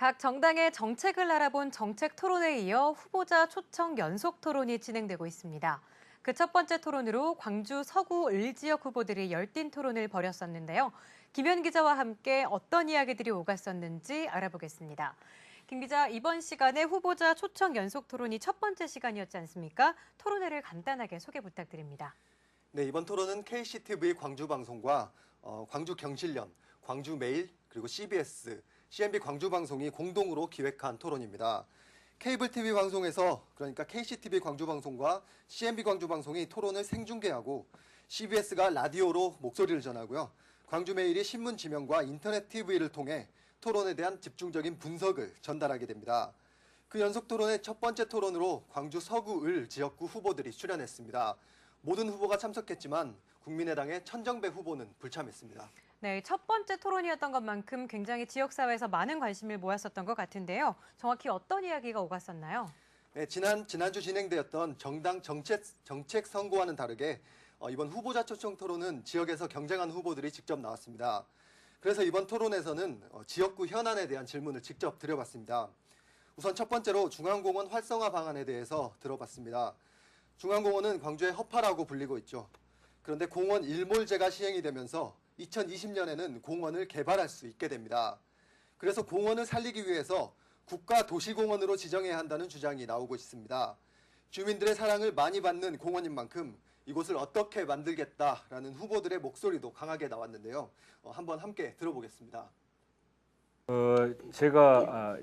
각 정당의 정책을 알아본 정책 토론에 이어 후보자 초청 연속 토론이 진행되고 있습니다. 그 첫 번째 토론으로 광주 서구 을 지역 후보들이 열띤 토론을 벌였었는데요. 김현 기자와 함께 어떤 이야기들이 오갔었는지 알아보겠습니다. 김 기자, 이번 시간에 후보자 초청 연속 토론이 첫 번째 시간이었지 않습니까? 토론회를 간단하게 소개 부탁드립니다. 네, 이번 토론은 KCTV 광주방송과 광주경실련, 광주메일, 그리고 CBS, CNB 광주방송이 공동으로 기획한 토론입니다. 케이블 TV 방송에서 그러니까 KCTV 광주방송과 CNB 광주방송이 토론을 생중계하고 CBS가 라디오로 목소리를 전하고요. 광주메일이 신문 지명과 인터넷 TV를 통해 토론에 대한 집중적인 분석을 전달하게 됩니다. 그 연속 토론의 첫 번째 토론으로 광주 서구 을 지역구 후보들이 출연했습니다. 모든 후보가 참석했지만 국민의당의 천정배 후보는 불참했습니다. 네, 첫 번째 토론이었던 것만큼 굉장히 지역사회에서 많은 관심을 모았었던 것 같은데요. 정확히 어떤 이야기가 오갔었나요? 네, 지난주 진행되었던 정당 정책 선거와는 다르게 이번 후보자 초청 토론은 지역에서 경쟁한 후보들이 직접 나왔습니다. 그래서 이번 토론에서는 지역구 현안에 대한 질문을 직접 드려봤습니다. 우선 첫 번째로 중앙공원 활성화 방안에 대해서 들어봤습니다. 중앙공원은 광주의 허파라고 불리고 있죠. 그런데 공원 일몰제가 시행이 되면서 2020년에는 공원을 개발할 수 있게 됩니다. 그래서 공원을 살리기 위해서 국가도시공원으로 지정해야 한다는 주장이 나오고 있습니다. 주민들의 사랑을 많이 받는 공원인 만큼 이곳을 어떻게 만들겠다라는 후보들의 목소리도 강하게 나왔는데요. 한번 함께 들어보겠습니다. 제가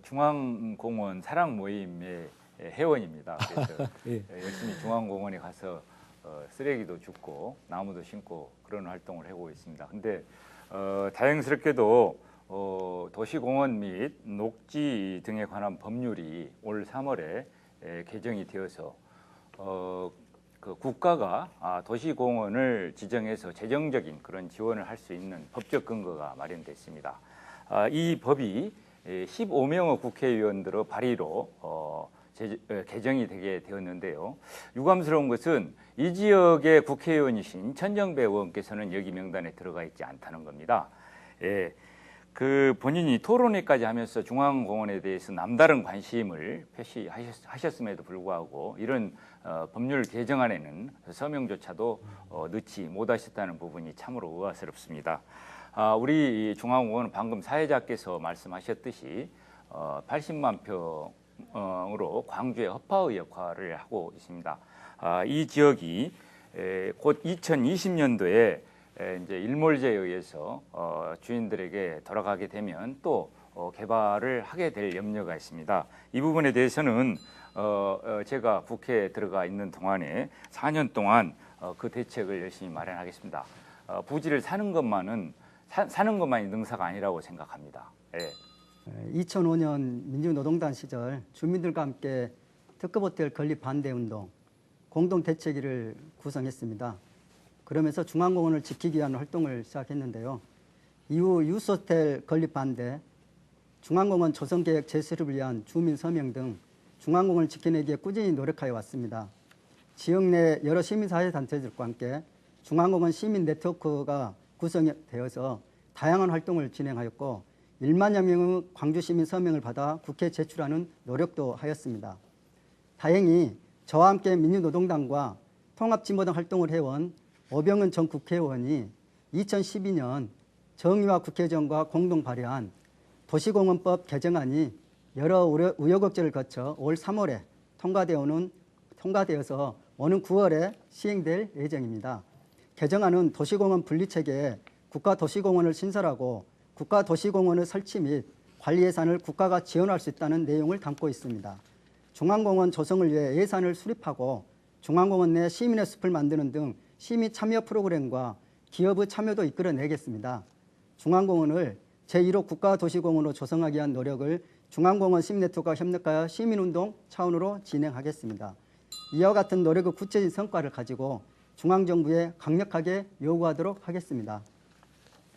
중앙공원 사랑 모임의 회원입니다. 그래서 예. 열심히 중앙공원에 가서 쓰레기도 줍고 나무도 심고 그런 활동을 하고 있습니다. 근데 다행스럽게도 도시공원 및 녹지 등에 관한 법률이 올 3월에 개정이 되어서 그 국가가 도시공원을 지정해서 재정적인 그런 지원을 할 수 있는 법적 근거가 마련됐습니다. 이 법이 15명의 국회의원들의 발의로 개정이 되게 되었는데요. 유감스러운 것은 이 지역의 국회의원이신 천정배 의원께서는 여기 명단에 들어가 있지 않다는 겁니다. 예, 그 본인이 토론회까지 하면서 중앙공원에 대해서 남다른 관심을 표시하셨음에도 불구하고 이런 법률 개정안에는 서명조차도 넣지 못하셨다는 부분이 참으로 의아스럽습니다. 우리 중앙공원은 방금 사회자께서 말씀하셨듯이 80만 평으로 광주의 허파의 역할을 하고 있습니다. 이 지역이 곧 2020년도에 이제 일몰제에 의해서 주인들에게 돌아가게 되면 또 개발을 하게 될 염려가 있습니다. 이 부분에 대해서는 제가 국회에 들어가 있는 동안에 4년 동안 그 대책을 열심히 마련하겠습니다. 부지를 사는 것만이 능사가 아니라고 생각합니다. 예. 2005년 민주노동당 시절 주민들과 함께 특급호텔 건립 반대 운동 공동대책위를 구성했습니다. 그러면서 중앙공원을 지키기 위한 활동을 시작했는데요. 이후 유스호텔 건립 반대, 중앙공원 조성계획 제수를 위한 주민 서명 등 중앙공원을 지켜내기에 꾸준히 노력하여 왔습니다. 지역 내 여러 시민사회단체들과 함께 중앙공원 시민 네트워크가 구성되어서 다양한 활동을 진행하였고 1만여 명의 광주 시민 서명을 받아 국회에 제출하는 노력도 하였습니다. 다행히 저와 함께 민주노동당과 통합진보당 활동을 해온 오병은 전 국회의원이 2012년 정의와 국회의정과 공동 발의한 도시공원법 개정안이 여러 우여곡절을 거쳐 올 3월에 통과되어서 오는 9월에 시행될 예정입니다. 개정안은 도시공원 분리체계에 국가도시공원을 신설하고 국가도시공원의 설치 및 관리 예산을 국가가 지원할 수 있다는 내용을 담고 있습니다. 중앙공원 조성을 위해 예산을 수립하고 중앙공원 내 시민의 숲을 만드는 등 시민 참여 프로그램과 기업의 참여도 이끌어내겠습니다. 중앙공원을 제1호 국가도시공원으로 조성하기 위한 노력을 중앙공원 시민네트워크와 협력하여 시민운동 차원으로 진행하겠습니다. 이와 같은 노력의 구체적인 성과를 가지고 중앙정부에 강력하게 요구하도록 하겠습니다.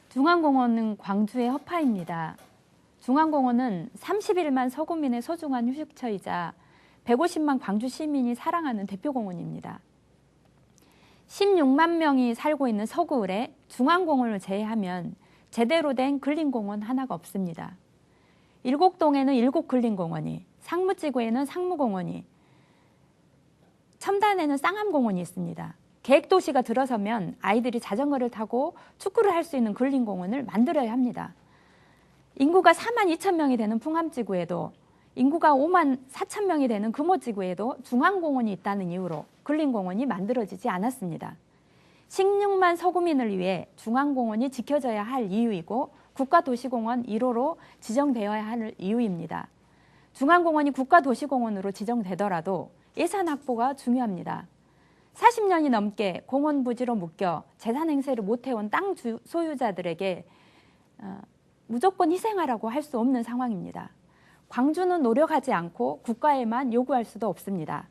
중앙공원은 광주의 허파입니다. 중앙공원은 31만 서구민의 소중한 휴식처이자 150만 광주 시민이 사랑하는 대표공원입니다. 16만 명이 살고 있는 서구을에 중앙공원을 제외하면 제대로 된 근린공원 하나가 없습니다. 일곡동에는 일곡근린공원이, 상무지구에는 상무공원이, 첨단에는 쌍암공원이 있습니다. 계획도시가 들어서면 아이들이 자전거를 타고 축구를 할 수 있는 근린공원을 만들어야 합니다. 인구가 4만 2천 명이 되는 풍암지구에도, 인구가 5만 4천 명이 되는 금호지구에도 중앙공원이 있다는 이유로 근린공원이 만들어지지 않았습니다. 16만 서구민을 위해 중앙공원이 지켜져야 할 이유이고 국가도시공원 1호로 지정되어야 할 이유입니다. 중앙공원이 국가도시공원으로 지정되더라도 예산 확보가 중요합니다. 40년이 넘게 공원 부지로 묶여 재산 행세를 못해온 땅 소유자들에게 무조건 희생하라고 할 수 없는 상황입니다. 광주는 노력하지 않고 국가에만 요구할 수도 없습니다.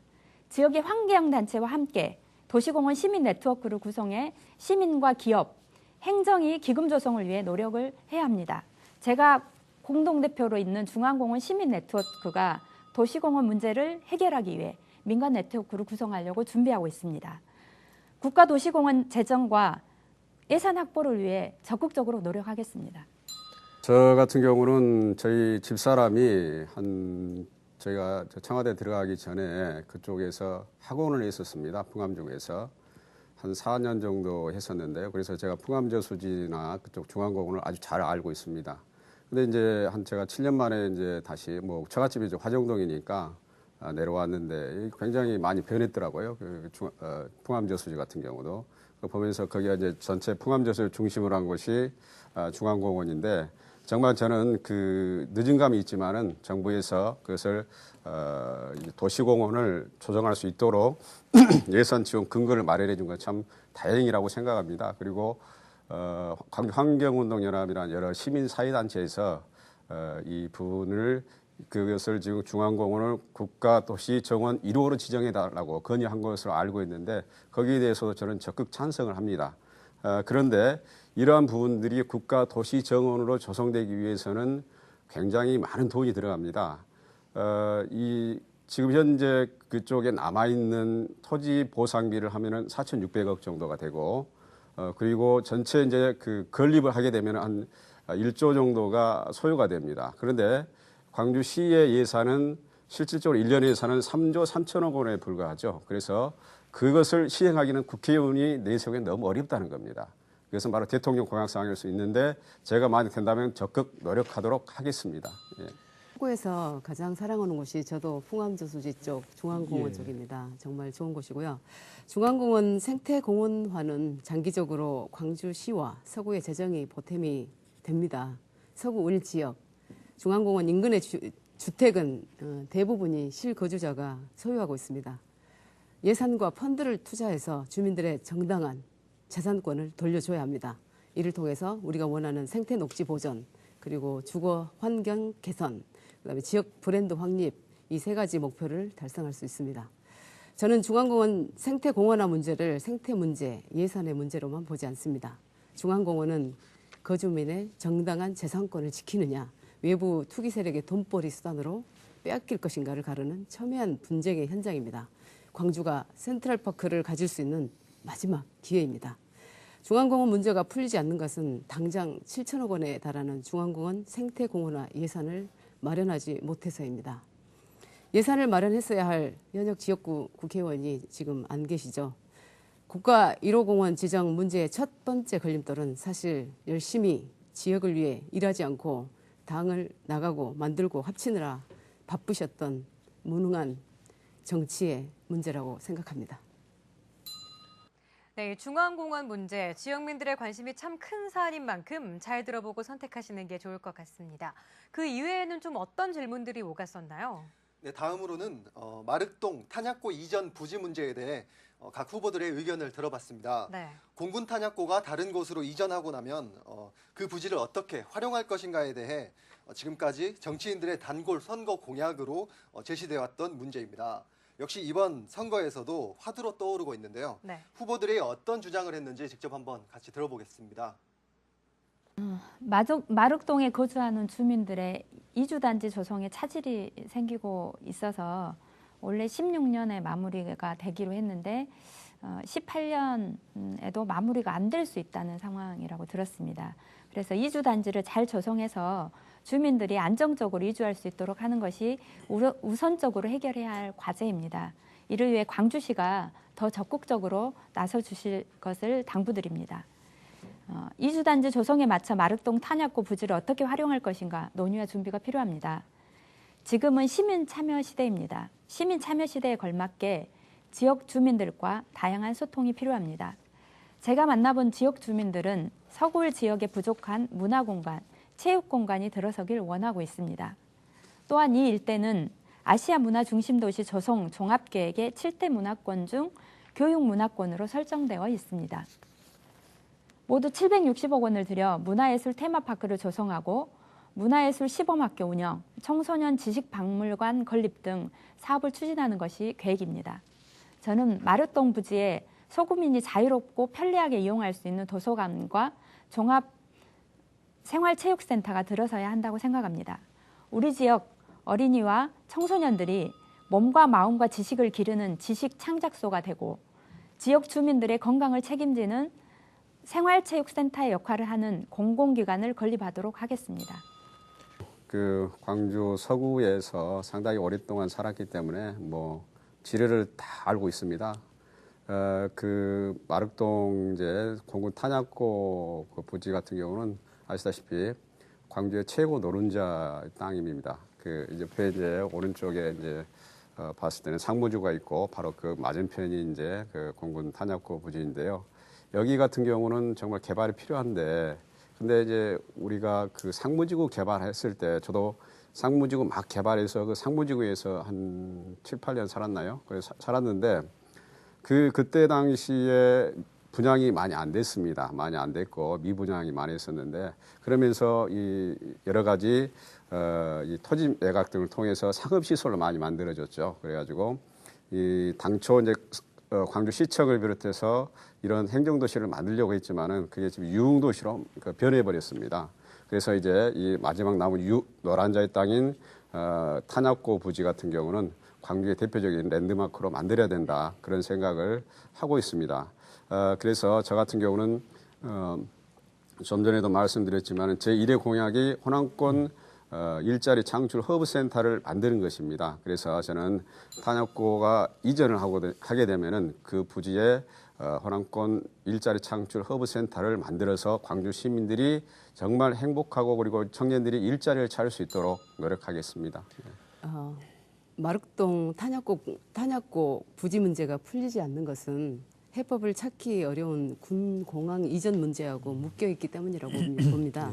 지역의 환경단체와 함께 도시공원 시민 네트워크를 구성해 시민과 기업, 행정이 기금 조성을 위해 노력을 해야 합니다. 제가 공동대표로 있는 중앙공원 시민 네트워크가 도시공원 문제를 해결하기 위해 민간 네트워크를 구성하려고 준비하고 있습니다. 국가도시공원 제정과 예산 확보를 위해 적극적으로 노력하겠습니다. 저 같은 경우는 저희 집사람이 저희가 청와대 들어가기 전에 그쪽에서 학원을 했었습니다. 풍암지구에서 한 4년 정도 했었는데요. 그래서 제가 풍암저수지나 그쪽 중앙공원을 아주 잘 알고 있습니다. 근데 이제 제가 7년 만에 이제 다시 처갓집이 이제 화정동이니까 내려왔는데 굉장히 많이 변했더라고요. 풍암저수지 같은 경우도 보면서 거기가 이제 전체 풍암저수지를 중심으로 한 곳이 중앙공원인데 정말 저는 그 늦은 감이 있지만은 정부에서 그것을 도시공원을 조정할 수 있도록 예산 지원 근거를 마련해 준 건 참 다행이라고 생각합니다. 그리고 환경운동연합이라는 여러 시민사회단체에서 이 부분을 그것을 지금 중앙공원을 국가도시정원 1호로 지정해달라고 건의한 것으로 알고 있는데 거기에 대해서도 저는 적극 찬성을 합니다. 그런데 이러한 부분들이 국가도시정원으로 조성되기 위해서는 굉장히 많은 돈이 들어갑니다. 지금 현재 그쪽에 남아있는 토지 보상비를 하면은 4,600억 정도가 되고, 그리고 전체 이제 그 건립을 하게 되면 한 1조 정도가 소요가 됩니다. 그런데 광주시의 예산은 실질적으로 1년 예산은 3조 3천억 원에 불과하죠. 그래서 그것을 시행하기는 국회의원이 내세우기 너무 어렵다는 겁니다. 그래서 바로 대통령 공약사항일 수 있는데 제가 만약 된다면 적극 노력하도록 하겠습니다. 예. 서구에서 가장 사랑하는 곳이 저도 풍암저수지 쪽 중앙공원 쪽입니다. 정말 좋은 곳이고요. 중앙공원 생태공원화는 장기적으로 광주시와 서구의 재정이 보탬이 됩니다. 서구 을지역 중앙공원 인근의 주택은 대부분이 실거주자가 소유하고 있습니다. 예산과 펀드를 투자해서 주민들의 정당한 재산권을 돌려줘야 합니다. 이를 통해서 우리가 원하는 생태 녹지 보전, 그리고 주거 환경 개선, 그다음에 지역 브랜드 확립, 이 세 가지 목표를 달성할 수 있습니다. 저는 중앙공원 생태공원화 문제를 생태 문제, 예산의 문제로만 보지 않습니다. 중앙공원은 거주민의 정당한 재산권을 지키느냐, 외부 투기 세력의 돈벌이 수단으로 빼앗길 것인가를 가르는 첨예한 분쟁의 현장입니다. 광주가 센트럴파크를 가질 수 있는 마지막 기회입니다. 중앙공원 문제가 풀리지 않는 것은 당장 7천억 원에 달하는 중앙공원 생태공원화 예산을 마련하지 못해서입니다. 예산을 마련했어야 할 현역 지역구 국회의원이 지금 안 계시죠. 국가 1호 공원 지정 문제의 첫 번째 걸림돌은 사실 열심히 지역을 위해 일하지 않고 당을 나가고 만들고 합치느라 바쁘셨던 무능한 정치의 문제라고 생각합니다. 네, 중앙공원 문제, 지역민들의 관심이 참 큰 사안인 만큼 잘 들어보고 선택하시는 게 좋을 것 같습니다. 그 이외에는 좀 어떤 질문들이 오갔었나요? 네, 다음으로는 마륵동 탄약고 이전 부지 문제에 대해 각 후보들의 의견을 들어봤습니다. 네. 공군 탄약고가 다른 곳으로 이전하고 나면 그 부지를 어떻게 활용할 것인가에 대해 지금까지 정치인들의 단골 선거 공약으로 제시되어 왔던 문제입니다. 역시 이번 선거에서도 화두로 떠오르고 있는데요. 네. 후보들이 어떤 주장을 했는지 직접 한번 같이 들어보겠습니다. 마륵동에 거주하는 주민들의 이주단지 조성에 차질이 생기고 있어서 원래 16년에 마무리가 되기로 했는데 18년에도 마무리가 안 될 수 있다는 상황이라고 들었습니다. 그래서 이주 단지를 잘 조성해서 주민들이 안정적으로 이주할 수 있도록 하는 것이 우선적으로 해결해야 할 과제입니다. 이를 위해 광주시가 더 적극적으로 나서 주실 것을 당부드립니다. 이주 단지 조성에 맞춰 마륵동 탄약고 부지를 어떻게 활용할 것인가 논의와 준비가 필요합니다. 지금은 시민 참여 시대입니다. 시민 참여 시대에 걸맞게 지역 주민들과 다양한 소통이 필요합니다. 제가 만나본 지역 주민들은 서구울 지역에 부족한 문화공간, 체육공간이 들어서길 원하고 있습니다. 또한 이 일대는 아시아 문화 중심 도시 조성 종합계획의 7대 문화권 중 교육문화권으로 설정되어 있습니다. 모두 760억 원을 들여 문화예술 테마파크를 조성하고 문화예술 시범학교 운영, 청소년 지식박물관 건립 등 사업을 추진하는 것이 계획입니다. 저는 마륵동 부지에 소구민이 자유롭고 편리하게 이용할 수 있는 도서관과 종합 생활체육센터가 들어서야 한다고 생각합니다. 우리 지역 어린이와 청소년들이 몸과 마음과 지식을 기르는 지식 창작소가 되고 지역 주민들의 건강을 책임지는 생활체육센터의 역할을 하는 공공기관을 건립하도록 하겠습니다. 그 광주 서구에서 상당히 오랫동안 살았기 때문에 뭐 지뢰를 다 알고 있습니다. 그 마륵동 이제 공군 탄약고 그 부지 같은 경우는 아시다시피 광주의 최고 노른자 땅입니다. 그 이제 오른쪽에 이제 봤을 때는 상무주가 있고 바로 그 맞은편이 이제 그 공군 탄약고 부지인데요. 여기 같은 경우는 정말 개발이 필요한데, 근데 이제 우리가 그 상무지구 개발했을 때 저도 상무지구 막 개발해서 그 상무지구에서 한 7, 8년 살았나요? 그래서 살았는데 그때 당시에 분양이 많이 안 됐습니다. 많이 안 됐고 미분양이 많이 있었는데 그러면서 이 여러 가지 이 토지 매각 등을 통해서 상업 시설을 많이 만들어졌죠. 그래가지고 이 당초 이제 광주시청을 비롯해서 이런 행정도시를 만들려고 했지만은 그게 지금 유흥도시로 변해버렸습니다. 그래서 이제 이 마지막 남은 노란자의 땅인 탄약고 부지 같은 경우는 광주의 대표적인 랜드마크로 만들어야 된다 그런 생각을 하고 있습니다. 그래서 저 같은 경우는 좀 전에도 말씀드렸지만 제 1회 공약이 호남권 일자리 창출 허브센터를 만드는 것입니다. 그래서 저는 탄약고가 이전을 하게 되면은 그 부지에 호남권 일자리 창출 허브센터를 만들어서 광주 시민들이 정말 행복하고 그리고 청년들이 일자리를 찾을 수 있도록 노력하겠습니다. 마륵동 탄약고 부지 문제가 풀리지 않는 것은 해법을 찾기 어려운 군 공항 이전 문제하고 묶여 있기 때문이라고 봅니다.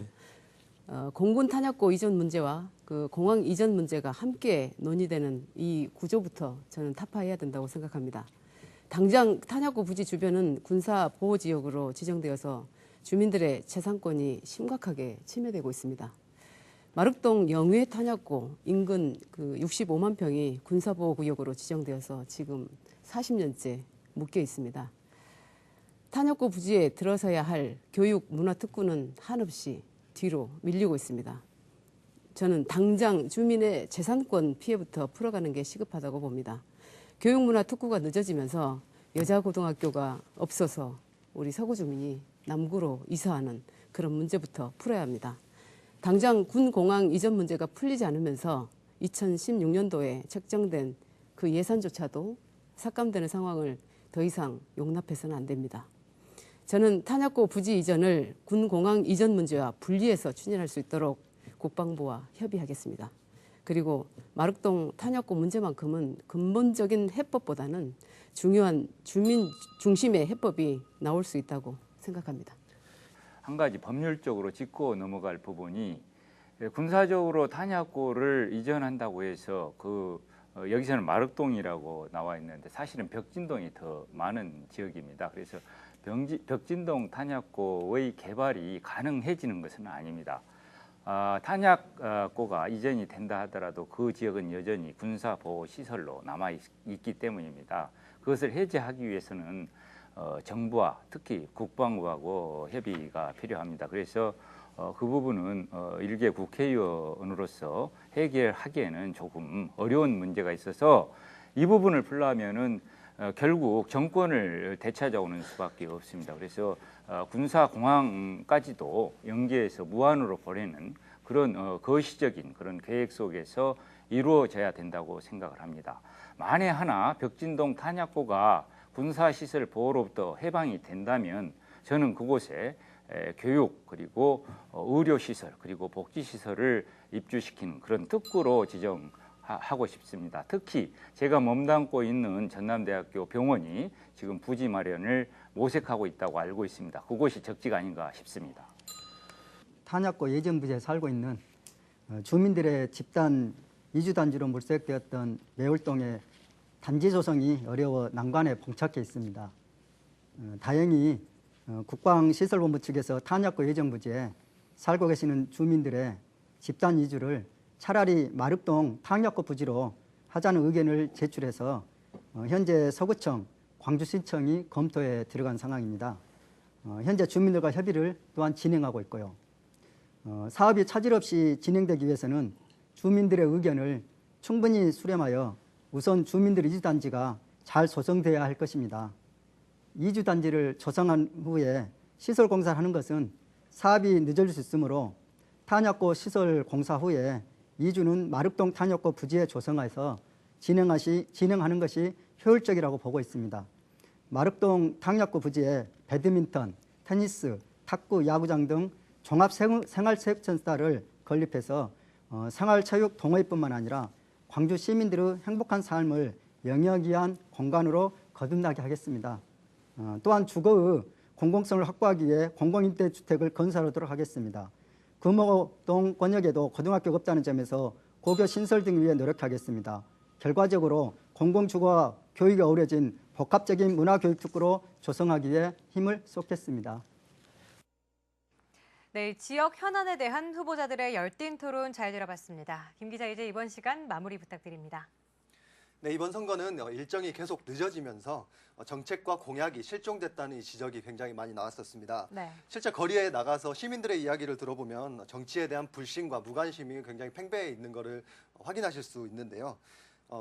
공군 탄약고 이전 문제와 그 공항 이전 문제가 함께 논의되는 이 구조부터 저는 타파해야 된다고 생각합니다. 당장 탄약고 부지 주변은 군사 보호 지역으로 지정되어서 주민들의 재산권이 심각하게 침해되고 있습니다. 마륵동 영회 탄약고 인근 그 65만 평이 군사보호구역으로 지정되어서 지금 40년째 묶여 있습니다. 탄약고 부지에 들어서야 할 교육 문화특구는 한없이 뒤로 밀리고 있습니다. 저는 당장 주민의 재산권 피해부터 풀어가는 게 시급하다고 봅니다. 교육문화특구가 늦어지면서 여자고등학교가 없어서 우리 서구 주민이 남구로 이사하는 그런 문제부터 풀어야 합니다. 당장 군공항 이전 문제가 풀리지 않으면서 2016년도에 책정된 그 예산조차도 삭감되는 상황을 더 이상 용납해서는 안 됩니다. 저는 탄약고 부지 이전을 군공항 이전 문제와 분리해서 추진할 수 있도록 국방부와 협의하겠습니다. 그리고 마륵동 탄약고 문제만큼은 근본적인 해법보다는 중요한 주민 중심의 해법이 나올 수 있다고 생각합니다. 한 가지 법률적으로 짚고 넘어갈 부분이 군사적으로 탄약고를 이전한다고 해서 여기서는 마륵동이라고 나와 있는데 사실은 벽진동이 더 많은 지역입니다. 그래서 벽진동 탄약고의 개발이 가능해지는 것은 아닙니다. 탄약고가 이전이 된다 하더라도 그 지역은 여전히 군사보호시설로 남아있기 때문입니다. 그것을 해제하기 위해서는 정부와 특히 국방부하고 협의가 필요합니다. 그래서 그 부분은 일개 국회의원으로서 해결하기에는 조금 어려운 문제가 있어서 이 부분을 풀려면은 결국 정권을 되찾아오는 수밖에 없습니다. 그래서 군사공항까지도 연계해서 무한으로 보내는 그런 거시적인 그런 계획 속에서 이루어져야 된다고 생각을 합니다. 만에 하나 벽진동 탄약고가 군사시설 보호로부터 해방이 된다면 저는 그곳에 교육 그리고 의료시설 그리고 복지시설을 입주시키는 그런 특구로 지정하고 싶습니다. 특히 제가 몸담고 있는 전남대학교 병원이 지금 부지 마련을 모색하고 있다고 알고 있습니다. 그곳이 적지가 아닌가 싶습니다. 탄약고 예전부지에 살고 있는 주민들의 집단 이주단지로 물색되었던 매울동의 단지 조성이 어려워 난관에 봉착해 있습니다. 다행히 국방시설본부 측에서 탄약고 예정부지에 살고 계시는 주민들의 집단 이주를 차라리 마륵동 탄약고 부지로 하자는 의견을 제출해서 현재 서구청, 광주시청이 검토에 들어간 상황입니다. 현재 주민들과 협의를 또한 진행하고 있고요. 사업이 차질 없이 진행되기 위해서는 주민들의 의견을 충분히 수렴하여 우선 주민들 이주단지가 잘 조성돼야 할 것입니다. 이주단지를 조성한 후에 시설 공사를 하는 것은 사업이 늦어질 수 있으므로 탄약고 시설 공사 후에 이주는 마륵동 탄약고 부지에 조성해서 진행하는 것이 효율적이라고 보고 있습니다. 마륵동 탄약고 부지에 배드민턴, 테니스, 탁구, 야구장 등 종합 생활체육센터를 건립해서 생활체육 동호회뿐만 아니라 광주 시민들의 행복한 삶을 영위하기 위한 공간으로 거듭나게 하겠습니다. 또한 주거의 공공성을 확보하기 위해 공공임대주택을 건설하도록 하겠습니다. 금호동 권역에도 고등학교가 없다는 점에서 고교 신설 등을 위해 노력하겠습니다. 결과적으로 공공주거와 교육이 어우러진 복합적인 문화교육특구로 조성하기 위해 힘을 쏟겠습니다. 네, 지역 현안에 대한 후보자들의 열띤 토론 잘 들어봤습니다. 김 기자, 이제 이번 시간 마무리 부탁드립니다. 네, 이번 선거는 일정이 계속 늦어지면서 정책과 공약이 실종됐다는 지적이 굉장히 많이 나왔었습니다. 네. 실제 거리에 나가서 시민들의 이야기를 들어보면 정치에 대한 불신과 무관심이 굉장히 팽배해 있는 것을 확인하실 수 있는데요.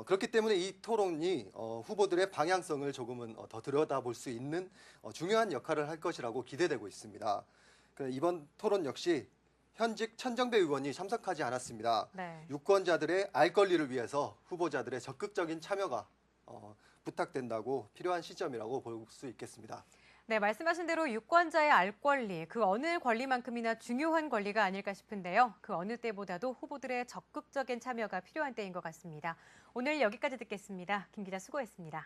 그렇기 때문에 이 토론이 후보들의 방향성을 조금은 더 들여다볼 수 있는 중요한 역할을 할 것이라고 기대되고 있습니다. 이번 토론 역시 현직 천정배 의원이 참석하지 않았습니다. 네. 유권자들의 알 권리를 위해서 후보자들의 적극적인 참여가 부탁된다고 필요한 시점이라고 볼 수 있겠습니다. 네, 말씀하신 대로 유권자의 알 권리, 그 어느 권리만큼이나 중요한 권리가 아닐까 싶은데요. 그 어느 때보다도 후보들의 적극적인 참여가 필요한 때인 것 같습니다. 오늘 여기까지 듣겠습니다. 김 기자 수고했습니다.